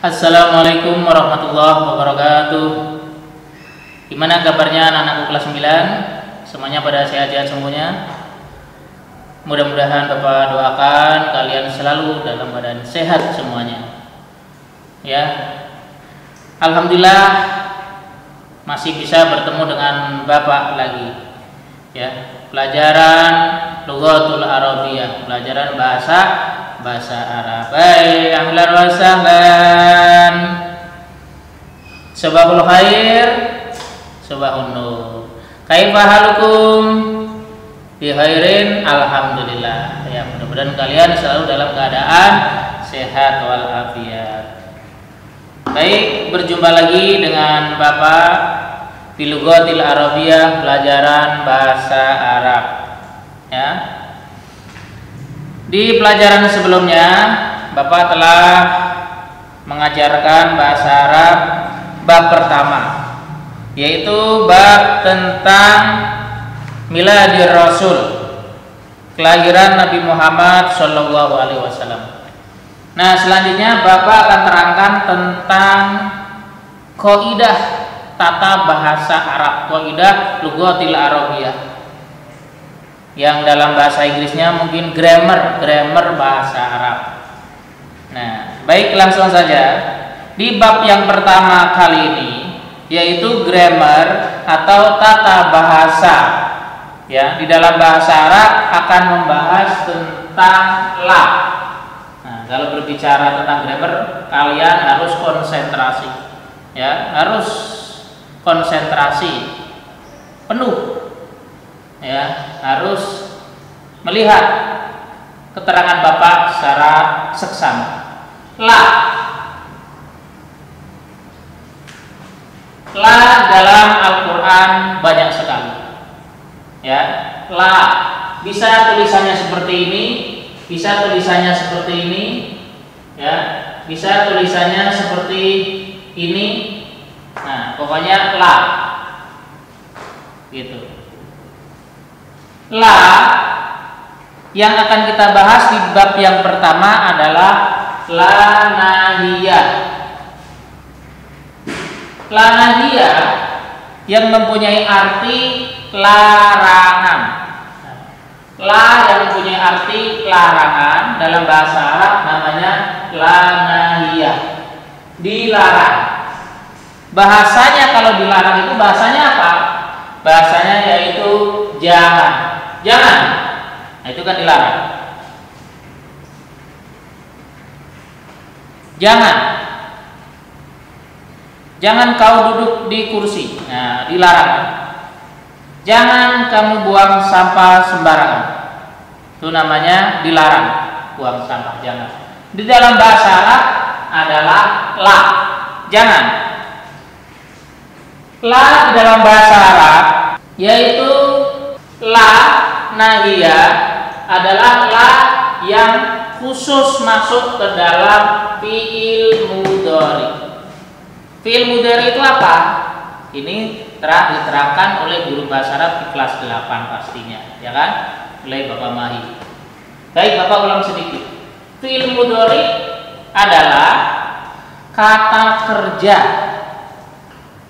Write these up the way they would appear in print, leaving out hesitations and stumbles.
Assalamualaikum warahmatullahi wabarakatuh. Gimana kabarnya anak-anakku kelas 9? Semuanya pada sehat-sehat semuanya. Mudah-mudahan Bapak doakan kalian selalu dalam keadaan sehat semuanya. Ya. Alhamdulillah masih bisa bertemu dengan Bapak lagi. Ya, pelajaran Lughatul Arabiyah, pelajaran bahasa Arab. Baik, ahlan wa sahlan. Sabahul khair, sabahun nur. Kaifa halukum? Bi khairin, alhamdulillah. Ya, mudah-mudahan kalian selalu dalam keadaan sehat wal afiat. Baik, berjumpa lagi dengan Bapak di Lughatil Arabiyah, pelajaran bahasa Arab. Ya. Di pelajaran sebelumnya, Bapak telah mengajarkan bahasa Arab bab pertama, yaitu bab tentang miladir Rasul, kelahiran Nabi Muhammad SAW. Nah, selanjutnya Bapak akan terangkan tentang kaidah tata bahasa Arab, kaidah Lughatil Arabiyah, yang dalam bahasa Inggrisnya mungkin grammar bahasa Arab. Nah, baik, langsung saja di bab yang pertama kali ini, yaitu grammar atau tata bahasa. Ya, di dalam bahasa Arab akan membahas tentang la. Nah, kalau berbicara tentang grammar, kalian harus konsentrasi. Ya, harus konsentrasi penuh. Ya, harus melihat keterangan Bapak secara seksama. La dalam Al-Quran banyak sekali. Ya, la bisa tulisannya seperti ini, bisa tulisannya seperti ini, ya, bisa tulisannya seperti ini. Nah, pokoknya la, gitu. La yang akan kita bahas di bab yang pertama adalah la nahiyah. La nahiyah yang mempunyai arti larangan. La yang mempunyai arti larangan dalam bahasa Arab namanya la nahiyah, dilarang. Bahasanya kalau dilarang itu bahasanya apa? Bahasanya yaitu jangan. Nah, itu kan dilarang. Jangan kau duduk di kursi. Nah, dilarang. Jangan kamu buang sampah sembarangan. Itu namanya dilarang, buang sampah, jangan. Di dalam bahasa Arab adalah la, jangan. La di dalam bahasa Arab yaitu la nahiyah adalah la yang khusus masuk ke dalam fi'il mudhari. Fi'il mudhari itu apa? Ini telah diterangkan oleh guru bahasa Arab di kelas 8 pastinya, ya kan? Oleh Bapak Mahi. Baik, Bapak ulang sedikit. Fi'il mudhari adalah kata kerja.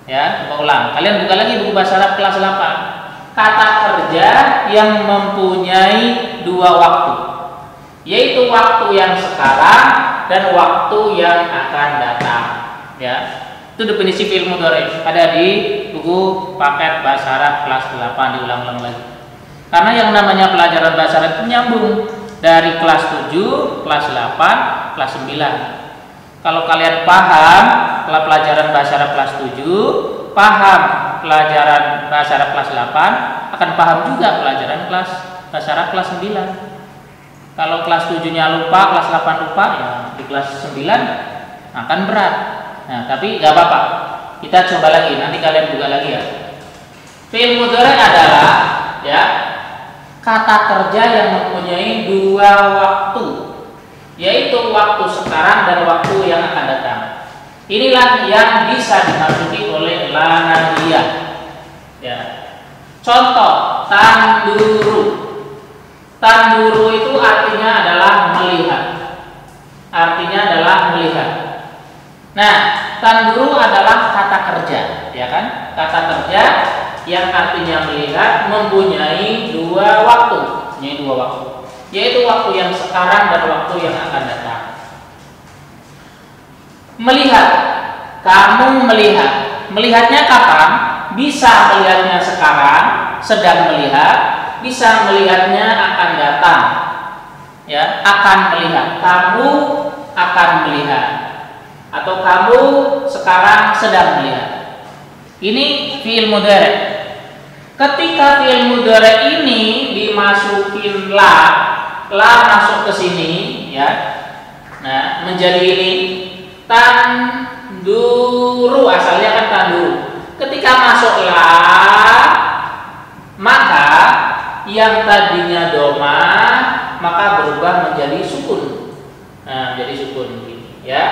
Ya, Bapak ulang. Kalian buka lagi buku bahasa Arab kelas 8. Kata kerja yang mempunyai dua waktu, yaitu waktu yang sekarang dan waktu yang akan datang. Ya, itu definisi fi'il mudhari ada di buku paket bahasa Arab kelas 8, diulang-ulang lagi. Karena yang namanya pelajaran bahasa Arab itu nyambung dari kelas 7, kelas 8, kelas 9. Kalau kalian paham pelajaran bahasa Arab kelas 7, paham pelajaran bahasa Arab kelas 8, akan paham juga pelajaran kelas bahasa Arab kelas 9. Kalau kelas 7-nya lupa, kelas 8 lupa, ya di kelas 9 akan berat. Nah, tapi gak apa-apa. Kita coba lagi, nanti kalian buka lagi ya. Fi'il mudhari adalah ya kata kerja yang mempunyai dua waktu, yaitu waktu sekarang dan waktu yang akan datang. Inilah yang bisa dimasuki oleh la nahiyah. Ya. Contoh, tanduru. Tanduru itu artinya adalah melihat. Artinya adalah melihat. Nah, tanduru adalah kata kerja, ya kan? Kata kerja yang artinya melihat mempunyai dua waktu, yaitu waktu yang sekarang dan waktu yang akan datang. Melihat, kamu melihat, melihatnya kapan? Bisa melihatnya sekarang, sedang melihat, bisa melihatnya akan datang, ya, akan melihat. Kamu akan melihat, atau kamu sekarang sedang melihat. Ini fi'il mudhari'. Ketika fi'il mudhari' ini dimasukin la masuk ke sini, ya. Nah, menjadi ini tanduru, asalnya kan tanduru. Ketika masuk la, maka yang tadinya doma maka berubah menjadi sukun. Nah, jadi sukun, ya.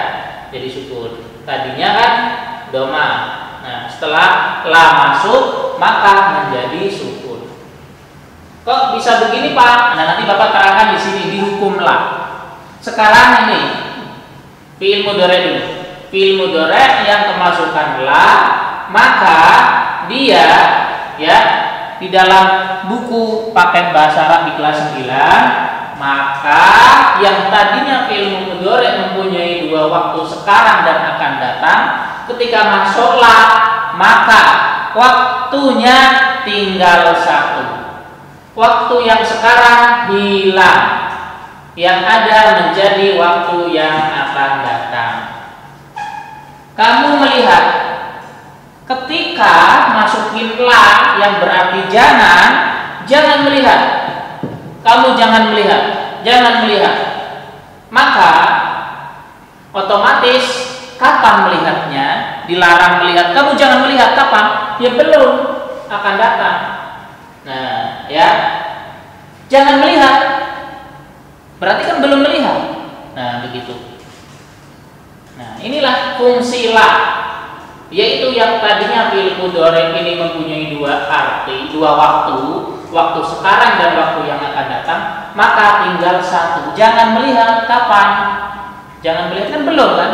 Jadi sukun. Tadinya kan doma. Nah, setelah la masuk maka menjadi sukun. Kok bisa begini, Pak? Nah, nanti Bapak terangkan di sini di hukum la. Sekarang ini fi'il mudhari' dulu. Fi'il mudhari' yang kemasukan la, maka dia, ya, di dalam buku paket bahasa Arab di kelas 9, maka yang tadinya fi'il mudhari' mempunyai dua waktu sekarang dan akan datang, ketika masuk la, maka waktunya tinggal satu. Waktu yang sekarang hilang, yang ada menjadi waktu yang akan datang. Kamu melihat, ketika masukin la yang berarti jangan melihat. Kamu jangan melihat. Maka otomatis kapan melihatnya? Dilarang melihat. Kamu jangan melihat kapan? Ya belum, akan datang. Nah, ya. Jangan melihat. Berarti kan belum melihat. Nah, begitu. Nah, inilah fungsi la, yaitu yang tadinya fi'il mudhari' ini mempunyai dua arti, dua waktu sekarang dan waktu yang akan datang, maka tinggal satu. Jangan melihat kapan? Jangan melihat kan belum kan?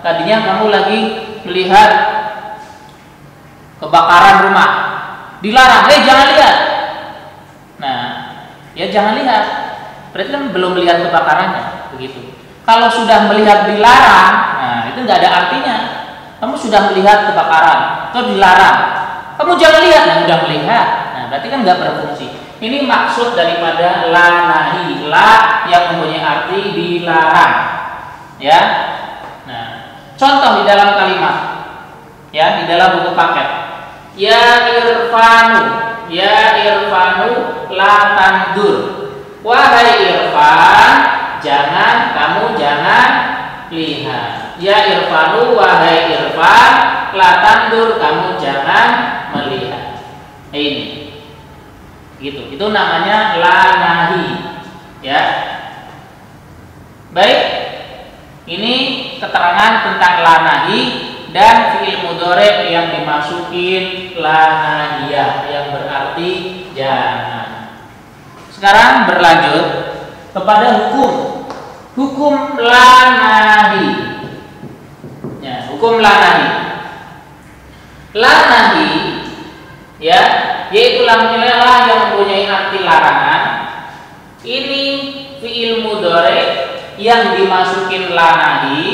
Tadinya kamu lagi melihat kebakaran rumah, dilarang, jangan lihat. Nah, ya jangan lihat. Berarti kan belum melihat kebakarannya, begitu. Kalau sudah melihat dilarang, nah itu nggak ada artinya. Kamu sudah melihat kebakaran, atau dilarang, kamu jangan lihat, nah udah melihat. Nah, berarti kan nggak berfungsi. Ini maksud daripada la nahi, la yang mempunyai arti dilarang, ya. Nah, contoh di dalam kalimat, ya, di dalam buku paket. Ya Irfanu la tandur. Wahai Irfan, kamu jangan lihat. Ya Irfanu, wahai Irfan, la tandur, kamu jangan melihat. Ini, gitu. Itu namanya la nahi, ya. Baik, ini keterangan tentang la nahi dan fi'il mudhari' yang dimasukin la nahiyah yang berarti jangan. Sekarang berlanjut kepada hukum la nahi. Ya, hukum la nahi. La nahi, ya, yaitu la yang mempunyai arti larangan. Ini fi'il mudhari' yang dimasukin la nahi.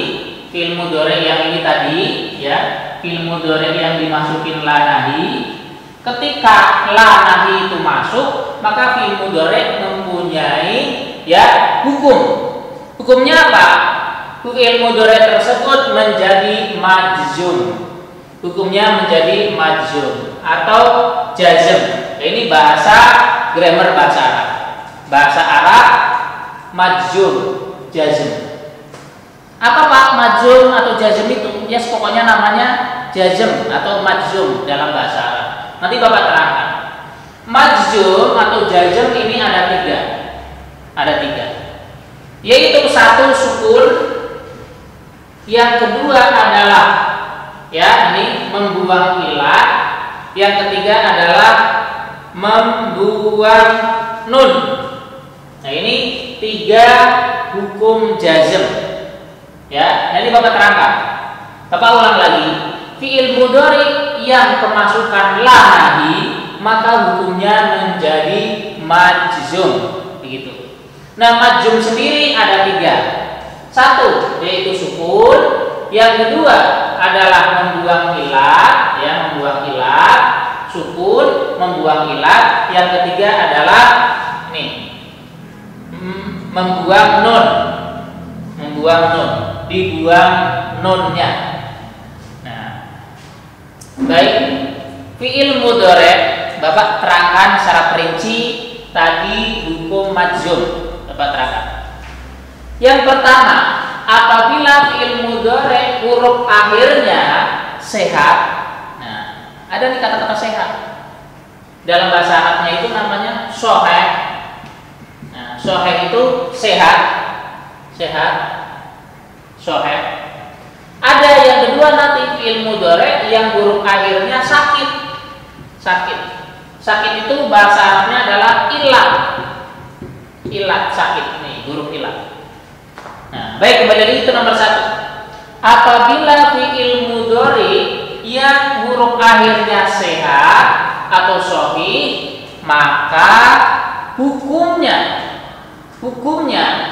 Fi'il mudhari' yang ini tadi, ya, fi'il mudhari' yang dimasukin la nahi. Ketika la nahi itu masuk, maka fi'il mudhari' mempunyai, ya, hukum. Hukumnya apa? Fi'il mudhari' tersebut menjadi majzum. Hukumnya menjadi majzum atau jazm. Ini bahasa grammar bahasa Arab. Bahasa Arab majzum, jazm. Apa Pak majzum atau jazm itu? Ya, pokoknya namanya jazm atau majzum dalam bahasa Arab. Nanti Bapak terangkan. Majzum atau jazm ini ada tiga. Yaitu satu sukun, yang kedua adalah, ya, ini membuang ilah, yang ketiga adalah membuang nun. Nah, ini tiga hukum jazm. Ya, nah ini Bapak terangkan. Bapak ulang lagi, fiil mudhari yang kemasukan la nahi maka hukumnya menjadi majzum, begitu. Nah, majzum sendiri ada 3. 1 yaitu sukun, yang kedua adalah membuang ilat, ya, membuang ilat, sukun, membuang ilat, yang ketiga adalah ini membuang nun, dibuang nunnya. Nah, baik, fiil mudhari Bapak terangkan secara perinci tadi hukum majzum. Bapak terangkan. Yang pertama, apabila fiil mudhari huruf akhirnya sehat. Nah, ada nih kata-kata sehat. Dalam bahasa Arabnya itu namanya sahih. Nah, sahih itu sehat. Sahih. Ada yang kedua nanti fiil mudhari yang huruf akhirnya sakit. Sakit itu bahasa Arabnya adalah ilat, sakit nih, huruf ilat. Nah, baik, kembali lagi itu nomor 1. Apabila fiil mudhari yang huruf akhirnya sehat atau sahih, maka hukumnya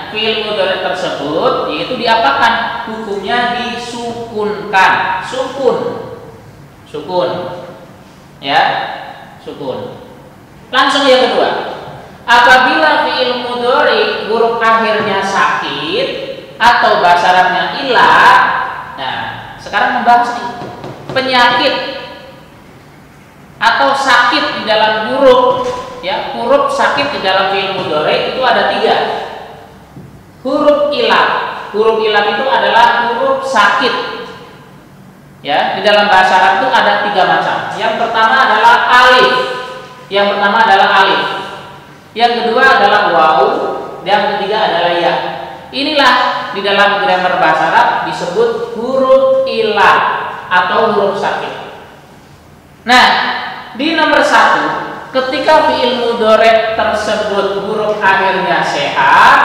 fiil mudhari tersebut yaitu diapakan? Hukumnya disukunkan, sukun. Ya, sukun. Langsung yang kedua. Apabila fiil mudhari huruf akhirnya sakit atau bahasa Arabnya ilah. Nah, sekarang membahas nih penyakit atau sakit di dalam huruf, ya, huruf sakit di dalam fiil mudhari itu ada 3. Huruf ilat itu adalah huruf sakit. Ya, di dalam bahasa Arab itu ada 3 macam. Yang pertama adalah alif. Yang kedua adalah waw, yang ketiga adalah ya. Inilah di dalam grammar bahasa Arab disebut huruf ilah atau huruf sakit. Nah, di nomor 1, ketika fiil mudhari tersebut huruf akhirnya sehat,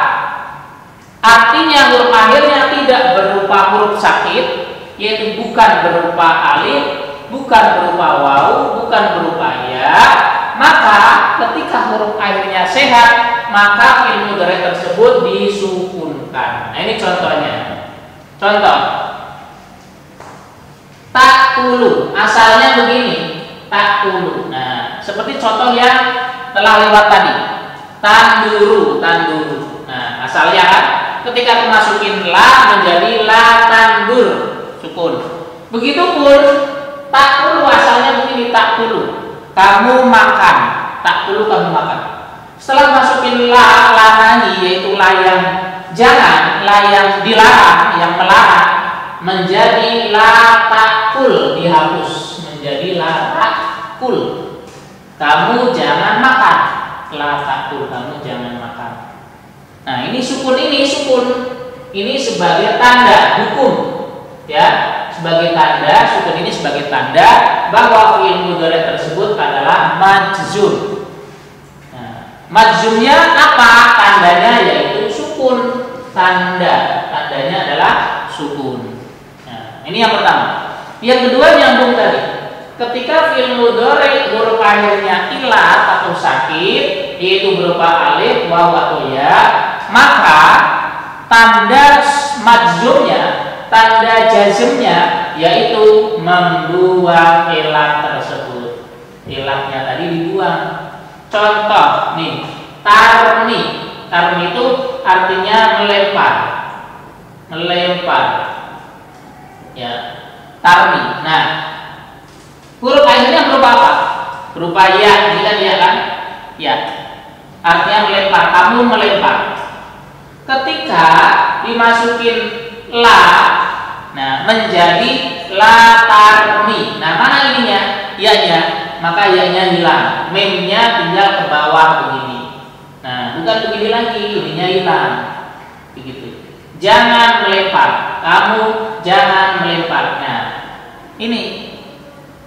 artinya huruf akhirnya tidak berupa huruf sakit, yaitu bukan berupa alif, bukan berupa waw, bukan berupa ya, maka ketika huruf akhirnya sehat, maka fiil mudhari tersebut disukunkan. Nah, ini contohnya. Contoh. Ta'kulu, asalnya begini, ta'kulu. Nah, seperti contoh yang telah lewat tadi. Tanduru. Nah, asalnya kan ketika dimasukin la menjadi la tandur, sukun. Begitupun ta'kulu asalnya begini, ta'kulu. Kamu makan, ta'kulu kamu makan. Setelah masukin la nahi, yaitu la yang jangan, la yang dilarang, yang melarang, menjadi la ta'kul, dihapus menjadi la ta'kul. Kamu jangan makan. La ta'kul, kamu jangan makan. Nah, ini sukun. Ini sebagai tanda hukum, ya, sebagai tanda, sukun ini sebagai tanda bahwa fiil mudhari tersebut adalah majzum. Nah, majzumnya apa? Tandanya yaitu sukun. Tandanya adalah sukun. Nah, ini yang pertama. Yang kedua nyambung tadi. Ketika fiil mudhari huruf akhirnya ilat atau sakit, yaitu berupa alif, waw atau ya, maka tanda majzumnya, tanda jazmnya yaitu membuang ilat tersebut. Ilatnya tadi dibuang. Contoh nih, tarmi. Tarmi itu artinya melempar. Ya, tarmi. Nah, huruf akhirnya berupa apa? Berupa ya, ini kan ya kan? Ya. Artinya melempar, kamu melempar. Ketika dimasukin la, nah, menjadi la tarmi. Nah, mana ininya? Ya-nya, maka ya-nya hilang. Memnya tinggal ke bawah begini. Nah, bukan begini lagi, ininya hilang. Begitu. Jangan melempar. Kamu jangan melempar. Nah, ini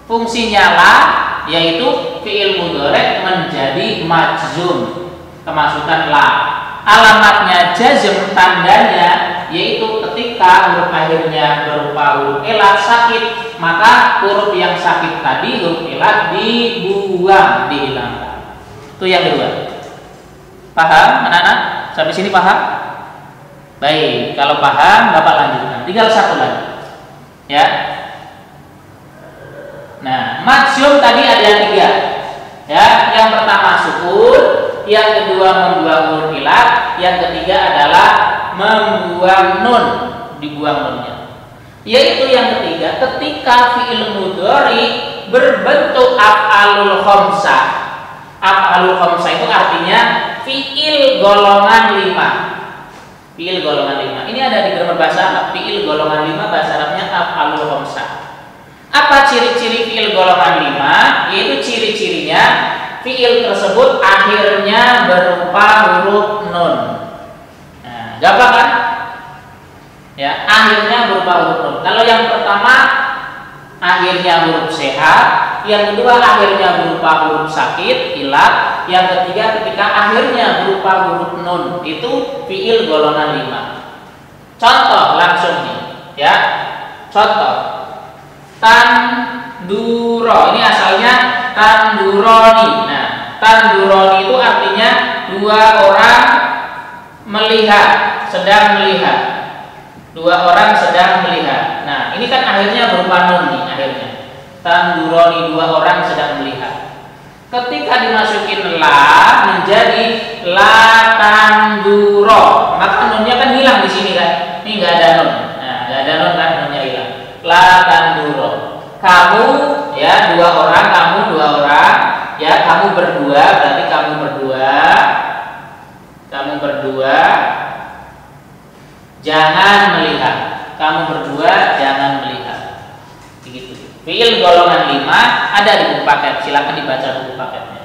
fungsinya la, yaitu fiil mudhari menjadi majzum, kemasukan la. Alamatnya jazm, tandanya yaitu ketika huruf akhirnya berupa huruf ilat sakit, maka huruf yang sakit tadi, huruf ilat, dibuang, dihilangkan. Itu yang kedua. Paham anak-anak? Sampai sini paham? Baik, kalau paham Bapak lanjutkan. Tinggal satu lagi. Ya. Nah, majzum tadi ada yang tiga. Ya, yang pertama sukun, yang kedua membuang huruf ilat, yang ketiga adalah membuang nun, dibuang nunnya. Yaitu yang ketiga, ketika fi'il mudhari berbentuk af'alul khamsah. Af'alul khamsah itu artinya fi'il golongan 5. Fi'il golongan 5. Ini ada di grammar bahasa Arab, fi'il golongan 5 bahasa Arabnya af'alul khamsah. Apa ciri-ciri fi'il golongan 5? Yaitu ciri-cirinya fi'il tersebut akhirnya berupa huruf nun. Nah, gampang kan? Ya, akhirnya berupa huruf nun. Kalau yang pertama akhirnya huruf sehat, yang kedua akhirnya berupa huruf sakit, ilat, yang ketiga ketika akhirnya berupa huruf nun, itu fi'il golongan 5. Contoh langsung nih, ya. Contoh tanduro, ini asalnya tanduroni. Nah, tanduroni itu artinya dua orang melihat, sedang melihat. Dua orang sedang melihat. Nah, ini kan akhirnya berupa nun nih, akhirnya. Tanduroni, dua orang sedang melihat. Ketika dimasukin la menjadi la tanduro, maka nunnya kan hilang di sini kan. Ini nggak ada nun. Nah, nggak ada nun kan, nunnya hilang. La tanduro. Kamu, ya, dua orang, kamu dua orang, ya, kamu berdua, berarti kamu berdua, jangan melihat. Kamu berdua jangan melihat. Begitu. Fi'il golongan 5 ada di buku paket. Silakan dibaca buku paketnya.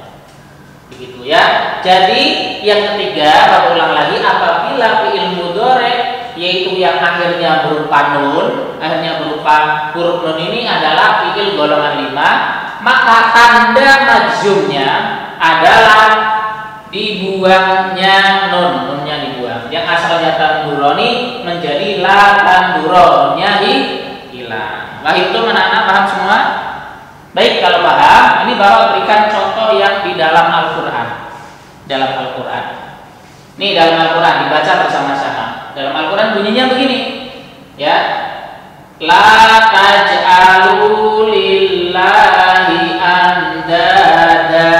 Begitu ya. Jadi yang ketiga, Bapak ulang lagi, apabila fi'il mudhari yaitu yang akhirnya berupa nun, akhirnya berupa huruf nun ini adalah fi'il golongan 5, maka tanda majzumnya adalah dibuangnya nun, nunnya dibuang. Yang asalnya tanduroni menjadi la tanduro, nunnya hilang. Wah, itu anak-anak paham semua? Baik, kalau paham, ini Bapak berikan contoh yang di dalam Al-Qur'an. Dalam Al-Qur'an. Nih, dalam Al-Qur'an dibaca bersama-sama. Dalam Al-Quran bunyinya begini, ya, la taj'alu lillahi andada.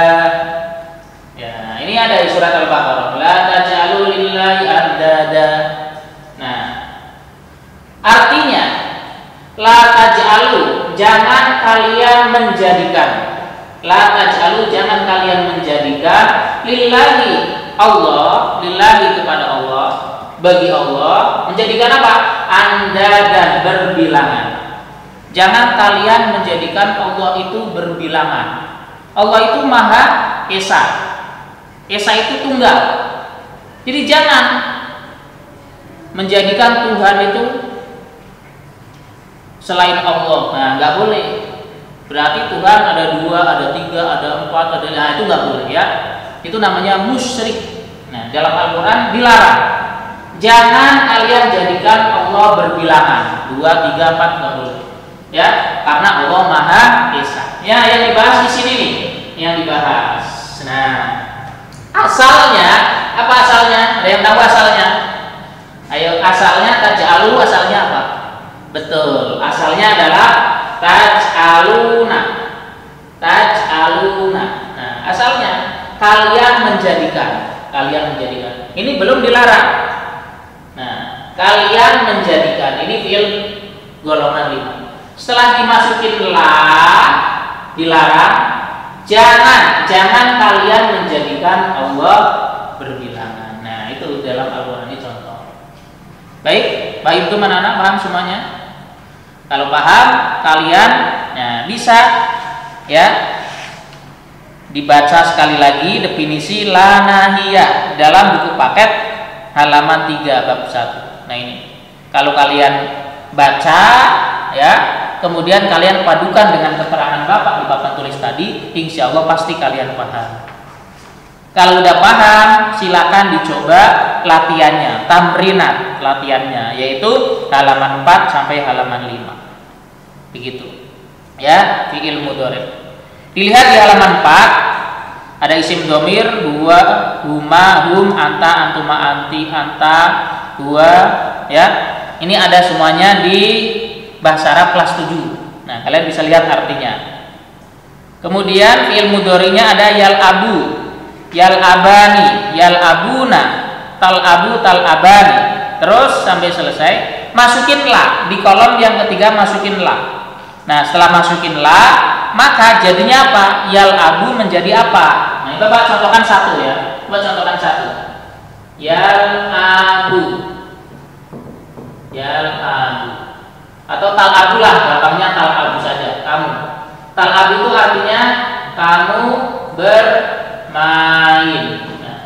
Ya, ini ada di surat Al-Baqarah, la taj'alu lillahi andada. Nah, artinya la taj'alu, jangan kalian menjadikan, la taj'alu, jangan kalian menjadikan lillahi, Allah, lillahi kepada Allah, bagi Allah, menjadikan apa? Andadan, berbilangan. Jangan kalian menjadikan Allah itu berbilangan. Allah itu Maha Esa. Esa itu tunggal. Jadi jangan menjadikan Tuhan itu selain Allah. Nah, nggak boleh. Berarti Tuhan ada 2, ada 3, ada 4, ada, nah, itu nggak boleh ya. Itu namanya musyrik. Nah, dalam Al-Quran dilarang. Jangan kalian jadikan Allah berbilangan 2, 3, 4, nggak boleh. Ya, karena Allah Maha Esa. Ya, yang dibahas di sini nih, yang dibahas. Nah, asalnya apa asalnya? Ada yang tahu asalnya? Ayo, asalnya taj'alu, asalnya apa? Betul, asalnya adalah taj'aluna. Taj'aluna. Nah, asalnya kalian menjadikan. Kalian menjadikan. Ini belum dilarang. Nah, kalian menjadikan, ini fi'il golongan 5. Setelah dimasukin la, dilarang. Jangan kalian menjadikan Allah berbilangan. Nah, itu dalam Al-Quran ini contoh. Baik, baik itu anak-anak paham semuanya? Kalau paham, kalian bisa ya dibaca sekali lagi definisi la nahiyah dalam buku paket halaman 3 bab 1. Nah, ini kalau kalian baca ya, kemudian kalian padukan dengan keterangan Bapak di papan tulis tadi, insya Allah pasti kalian paham. Kalau udah paham, silakan dicoba latihannya, tamrinat latihannya, yaitu halaman 4 sampai halaman 5. Begitu. Ya, fi'il mudhari. Dilihat di halaman 4 ada isim dhamir huwa, huma, hum, anta, antuma, anti, anta, huwa, ya. Ini ada semuanya di bahasa Arab kelas 7. Nah, kalian bisa lihat artinya. Kemudian fi'il mudhari'nya ada yal'abu, yal'abani, yal'abuna, tal'abu, tal'abani. Terus sampai selesai, masukin la. Di kolom yang ketiga masukin la. Nah, setelah masukin la, maka jadinya apa? Yal'abu menjadi apa? Nah, coba contohkan satu ya. Coba contohkan satu. Yal'abu, yal'abu. Atau tal'abu lah, gampangnya tal'abu saja. Kamu. Tal'abu itu artinya kamu bermain. Nah,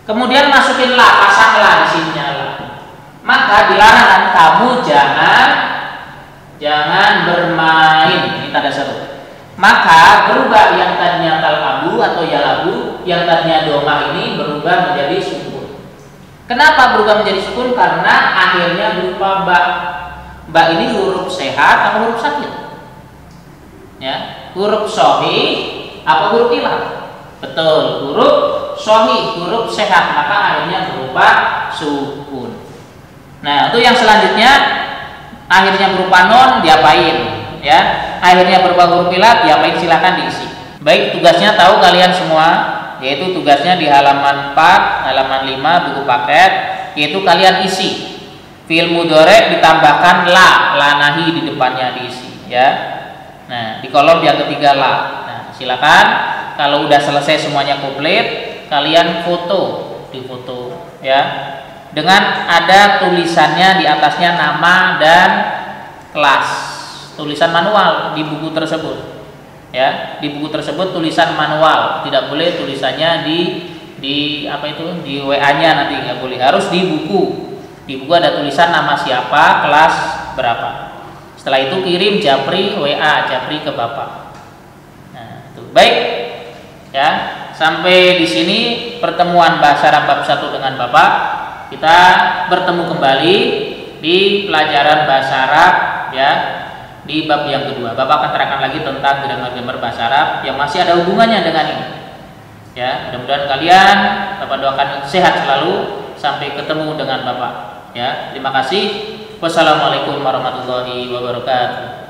kemudian masukin la, pasang la di sininya la. Maka dilarang kamu jangan bermain. Ini tanda seru. Maka berubah yang tadinya tal'abu atau yalabu, yang tadinya domah ini berubah menjadi sukun. Kenapa berubah menjadi sukun? Karena akhirnya berupa ba. Ba ini huruf sehat atau huruf sakit? Ya, huruf sahih apa huruf ilah? Betul, huruf sahih, huruf sehat, maka akhirnya berupa sukun. Nah, itu yang selanjutnya akhirnya berupa non, diapain? Ya, akhirnya berupa huruf ilah, diapain? Silakan diisi. Baik, tugasnya tahu kalian semua, yaitu tugasnya di halaman 4, halaman 5 buku paket, yaitu kalian isi. Fi'il mudhari ditambahkan la nahi di depannya diisi, ya. Nah, di kolom yang ketiga la. Nah, silakan kalau udah selesai semuanya komplit, kalian foto, difoto, ya. Dengan ada tulisannya di atasnya nama dan kelas. Tulisan manual di buku tersebut. Ya, di buku tersebut tulisan manual, tidak boleh tulisannya di apa itu? Di WA-nya nanti nggak boleh. Harus di buku. Di buku ada tulisan nama siapa, kelas berapa. Setelah itu kirim japri WA, japri ke Bapak. Nah, itu. Baik. Ya, sampai di sini pertemuan bahasa Arab bab 1 dengan Bapak. Kita bertemu kembali di pelajaran bahasa Arab, ya, di bab yang kedua. Bapak akan terangkan lagi tentang grammar bahasa Arab yang masih ada hubungannya dengan ini. Ya, mudah-mudahan kalian Bapak doakan sehat selalu sampai ketemu dengan Bapak. Ya, terima kasih. Wassalamualaikum warahmatullahi wabarakatuh.